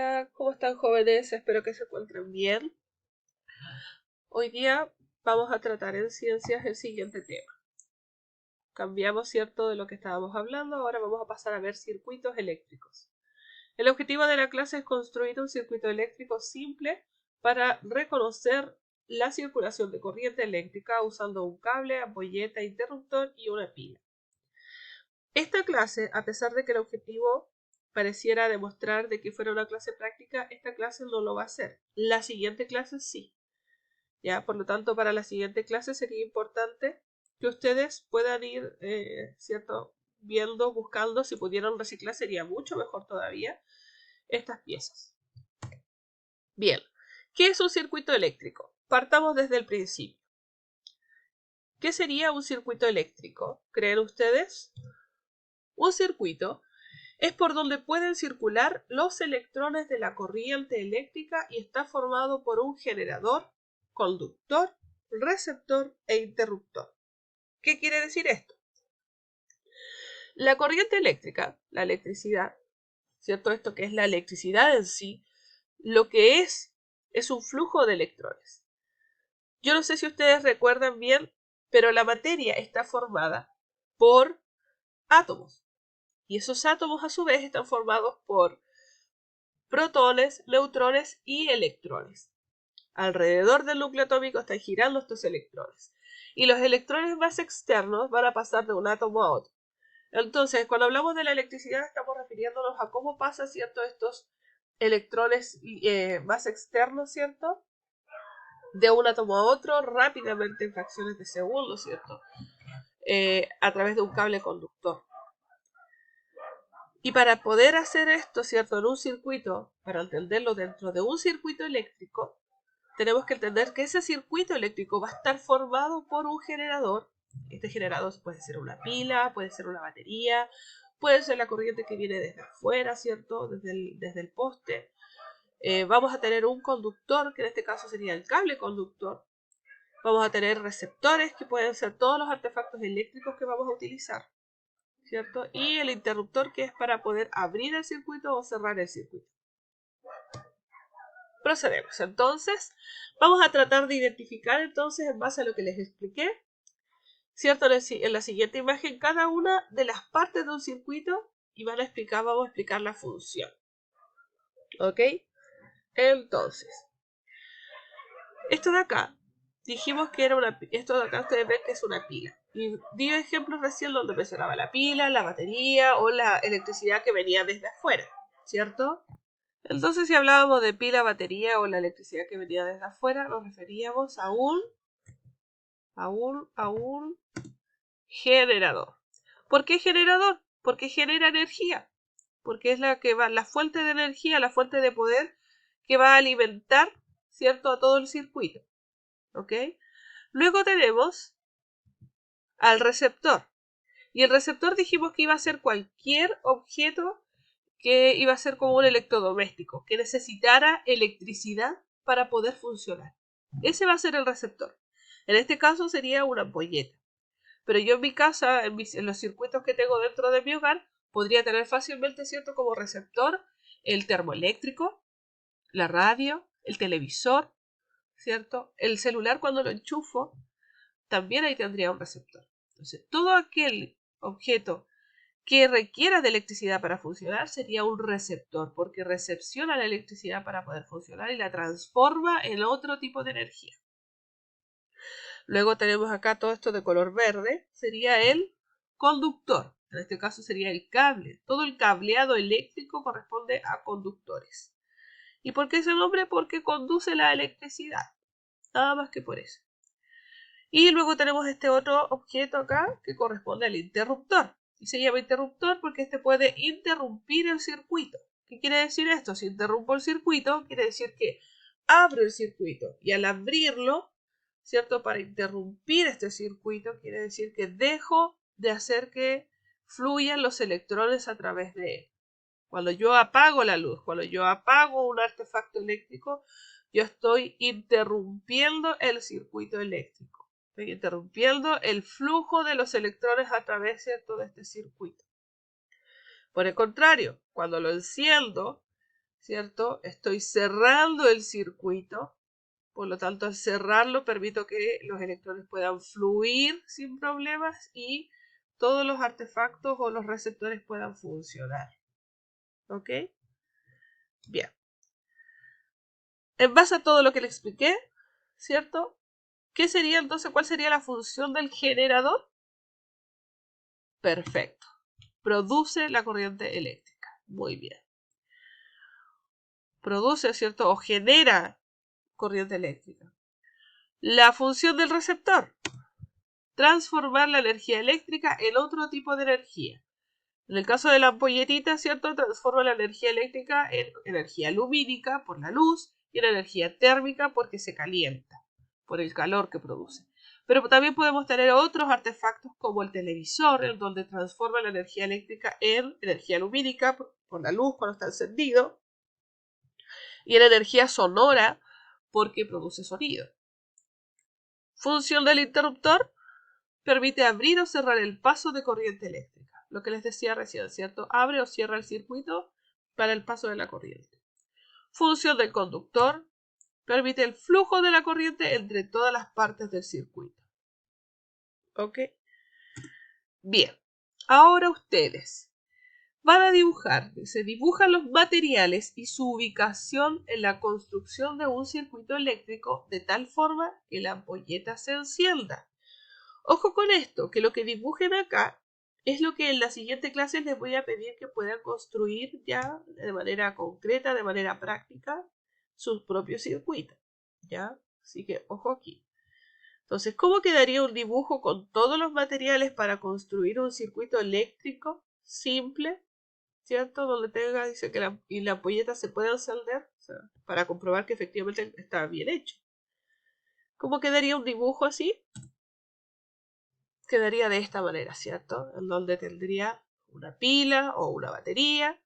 Hola, ¿cómo están jóvenes? Espero que se encuentren bien. Hoy día vamos a tratar en ciencias el siguiente tema. Cambiamos, ¿cierto?, de lo que estábamos hablando, ahora vamos a pasar a ver circuitos eléctricos. El objetivo de la clase es construir un circuito eléctrico simple para reconocer la circulación de corriente eléctrica usando un cable, ampolleta, interruptor y una pila. Esta clase, a pesar de que el objetivo pareciera demostrar de que fuera una clase práctica, esta clase no lo va a hacer. La siguiente clase sí. ¿Ya? Por lo tanto, para la siguiente clase sería importante que ustedes puedan ir, ¿cierto?, viendo, buscando. Si pudieran reciclar sería mucho mejor todavía estas piezas. Bien, ¿qué es un circuito eléctrico? Partamos desde el principio. ¿Qué sería un circuito eléctrico? ¿Creen ustedes? Un circuito es por donde pueden circular los electrones de la corriente eléctrica y está formado por un generador, conductor, receptor e interruptor. ¿Qué quiere decir esto? La corriente eléctrica, la electricidad, ¿cierto? Esto que es la electricidad en sí, lo que es un flujo de electrones. Yo no sé si ustedes recuerdan bien, pero la materia está formada por átomos. Y esos átomos a su vez están formados por protones, neutrones y electrones. Alrededor del núcleo atómico están girando estos electrones. Y los electrones más externos van a pasar de un átomo a otro. Entonces, cuando hablamos de la electricidad, estamos refiriéndonos a cómo pasan, ¿cierto?, estos electrones más externos, ¿cierto?, de un átomo a otro rápidamente en fracciones de segundos, ¿cierto?, a través de un cable conductor. Y para poder hacer esto, ¿cierto?, en un circuito, para entenderlo dentro de un circuito eléctrico, tenemos que entender que ese circuito eléctrico va a estar formado por un generador. Este generador puede ser una pila, puede ser una batería, puede ser la corriente que viene desde afuera, ¿cierto?, desde el poste. Vamos a tener un conductor, que en este caso sería el cable conductor. Vamos a tener receptores, que pueden ser todos los artefactos eléctricos que vamos a utilizar, ¿cierto? Y el interruptor, que es para poder abrir el circuito o cerrar el circuito. Procedemos. Entonces, vamos a tratar de identificar entonces, en base a lo que les expliqué, ¿cierto?, en la siguiente imagen, cada una de las partes de un circuito y vamos a explicar la función. ¿Ok? Entonces, esto de acá, dijimos que era esto de acá ustedes ven que es una pila. Y di ejemplos recién donde mencionaba la pila, la batería o la electricidad que venía desde afuera, ¿cierto? Entonces, si hablábamos de pila, batería o la electricidad que venía desde afuera, nos referíamos a un generador. ¿Por qué generador? Porque genera energía. Porque es la fuente de energía, la fuente de poder que va a alimentar, ¿cierto?, a todo el circuito. ¿Ok? Luego tenemos al receptor. Y el receptor dijimos que iba a ser cualquier objeto que iba a ser como un electrodoméstico, que necesitara electricidad para poder funcionar. Ese va a ser el receptor. En este caso sería una ampolleta. Pero yo en mi casa, en los circuitos que tengo dentro de mi hogar, podría tener fácilmente, ¿cierto?, como receptor el termoeléctrico, la radio, el televisor, ¿cierto? El celular, cuando lo enchufo, también ahí tendría un receptor. Entonces, todo aquel objeto que requiera de electricidad para funcionar sería un receptor, porque recepciona la electricidad para poder funcionar y la transforma en otro tipo de energía. Luego tenemos acá todo esto de color verde, sería el conductor. En este caso sería el cable. Todo el cableado eléctrico corresponde a conductores. ¿Y por qué ese nombre? Porque conduce la electricidad. Nada más que por eso. Y luego tenemos este otro objeto acá que corresponde al interruptor. Y se llama interruptor porque este puede interrumpir el circuito. ¿Qué quiere decir esto? Si interrumpo el circuito, quiere decir que abro el circuito. Y al abrirlo, ¿cierto?, para interrumpir este circuito, quiere decir que dejo de hacer que fluyan los electrones a través de él. Cuando yo apago la luz, cuando yo apago un artefacto eléctrico, yo estoy interrumpiendo el circuito eléctrico. Estoy interrumpiendo el flujo de los electrones a través, ¿cierto?, de este circuito. Por el contrario, cuando lo enciendo, ¿cierto? Estoy cerrando el circuito. Por lo tanto, al cerrarlo, permito que los electrones puedan fluir sin problemas y todos los artefactos o los receptores puedan funcionar. ¿Ok? Bien. En base a todo lo que le expliqué, ¿cierto? ¿Qué sería entonces? ¿Cuál sería la función del generador? Perfecto. Produce la corriente eléctrica. Muy bien. Produce, ¿cierto? O genera corriente eléctrica. La función del receptor. Transformar la energía eléctrica en otro tipo de energía. En el caso de la ampolletita, ¿cierto? Transforma la energía eléctrica en energía lumínica por la luz y en energía térmica porque se calienta, por el calor que produce. Pero también podemos tener otros artefactos como el televisor, en donde transforma la energía eléctrica en energía lumínica por la luz cuando está encendido y en energía sonora porque produce sonido. Función del interruptor. Permite abrir o cerrar el paso de corriente eléctrica. Lo que les decía recién, ¿cierto? Abre o cierra el circuito para el paso de la corriente. Función del conductor. Permite el flujo de la corriente entre todas las partes del circuito. ¿Ok? Bien. Ahora ustedes van a dibujar. Se dibujan los materiales y su ubicación en la construcción de un circuito eléctrico de tal forma que la ampolleta se encienda. Ojo con esto, que lo que dibujen acá es lo que en la siguiente clase les voy a pedir que puedan construir ya de manera concreta, de manera práctica, sus propios circuitos. ¿Ya? Así que ojo aquí. Entonces, ¿cómo quedaría un dibujo con todos los materiales para construir un circuito eléctrico simple? ¿Cierto? Donde tenga, dice que la ampolleta se puede encender, o sea, para comprobar que efectivamente está bien hecho. ¿Cómo quedaría un dibujo así? Quedaría de esta manera, ¿cierto? En donde tendría una pila o una batería.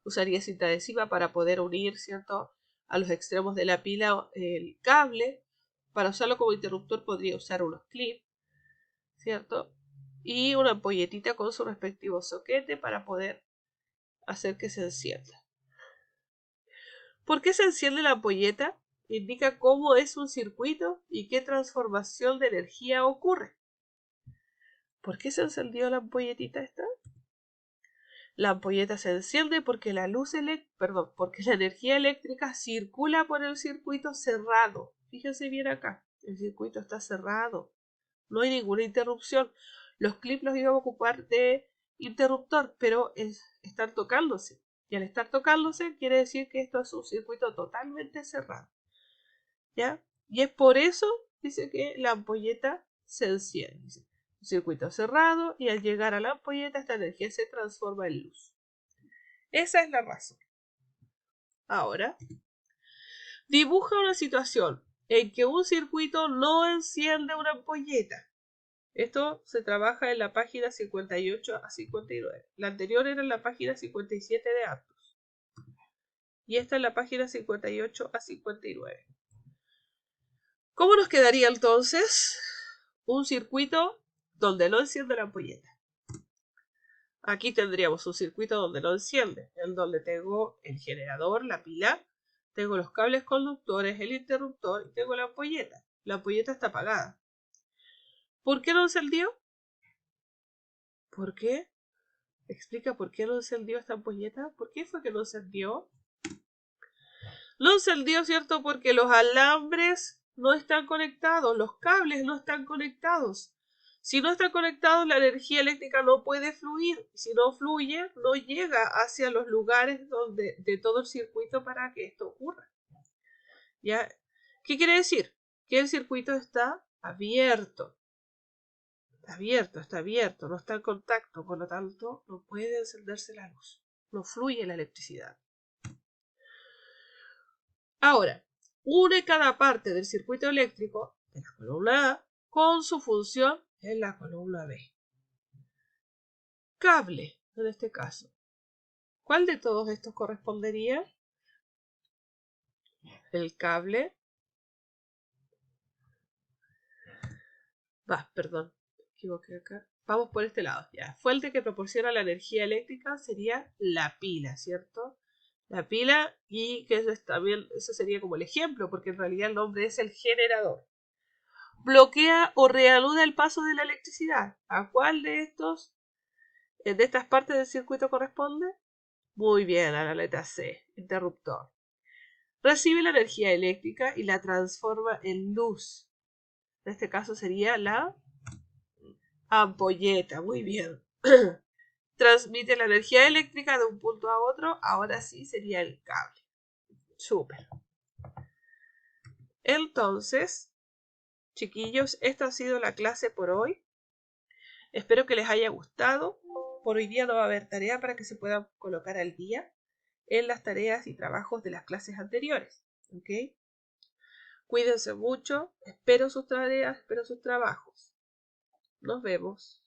Usaría cinta adhesiva para poder unir, ¿cierto? A los extremos de la pila el cable. Para usarlo como interruptor podría usar unos clips, ¿cierto? Y una ampolletita con su respectivo soquete para poder hacer que se encienda. ¿Por qué se enciende la ampolleta? Indica cómo es un circuito y qué transformación de energía ocurre. ¿Por qué se encendió la ampolletita esta? La ampolleta se enciende porque porque la energía eléctrica circula por el circuito cerrado. Fíjense bien acá, el circuito está cerrado. No hay ninguna interrupción. Los clips los íbamos a ocupar de interruptor, pero están tocándose. Y al estar tocándose quiere decir que esto es un circuito totalmente cerrado. ¿Ya? Y es por eso, dice que la ampolleta se enciende. Dice, un circuito cerrado y al llegar a la ampolleta esta energía se transforma en luz. Esa es la razón. Ahora, dibuja una situación en que un circuito no enciende una ampolleta. Esto se trabaja en la página 58 a 59. La anterior era en la página 57 de Aptos. Y esta es la página 58 a 59. ¿Cómo nos quedaría entonces un circuito donde no enciende la ampolleta? Aquí tendríamos un circuito donde no enciende, en donde tengo el generador, la pila, tengo los cables conductores, el interruptor y tengo la ampolleta. La ampolleta está apagada. ¿Por qué no encendió? ¿Por qué? ¿Explica por qué no encendió esta ampolleta? ¿Por qué fue que no encendió? No encendió, ¿cierto? Porque los alambres no están conectados, los cables no están conectados. Si no están conectados, la energía eléctrica no puede fluir. Si no fluye, no llega hacia los lugares de todo el circuito para que esto ocurra. ¿Ya? ¿Qué quiere decir? Que el circuito está abierto. Está abierto, no está en contacto, por lo tanto, no puede encenderse la luz. No fluye la electricidad. Ahora, une cada parte del circuito eléctrico de la columna A con su función en la columna B. Cable, en este caso. ¿Cuál de todos estos correspondería? El cable. Perdón, me equivoqué acá. Vamos por este lado. Ya. Fuente que proporciona la energía eléctrica sería la pila, ¿cierto? La pila, y que eso también, eso sería como el ejemplo, porque en realidad el nombre es el generador. Bloquea o reanuda el paso de la electricidad. ¿A cuál de estas partes del circuito corresponde? Muy bien, a la letra C, interruptor. Recibe la energía eléctrica y la transforma en luz. En este caso sería la ampolleta. Muy bien. Transmite la energía eléctrica de un punto a otro. Ahora sí sería el cable. Súper. Entonces, chiquillos, esta ha sido la clase por hoy. Espero que les haya gustado. Por hoy día no va a haber tarea para que se puedan colocar al día en las tareas y trabajos de las clases anteriores. ¿Ok? Cuídense mucho. Espero sus tareas, espero sus trabajos. Nos vemos.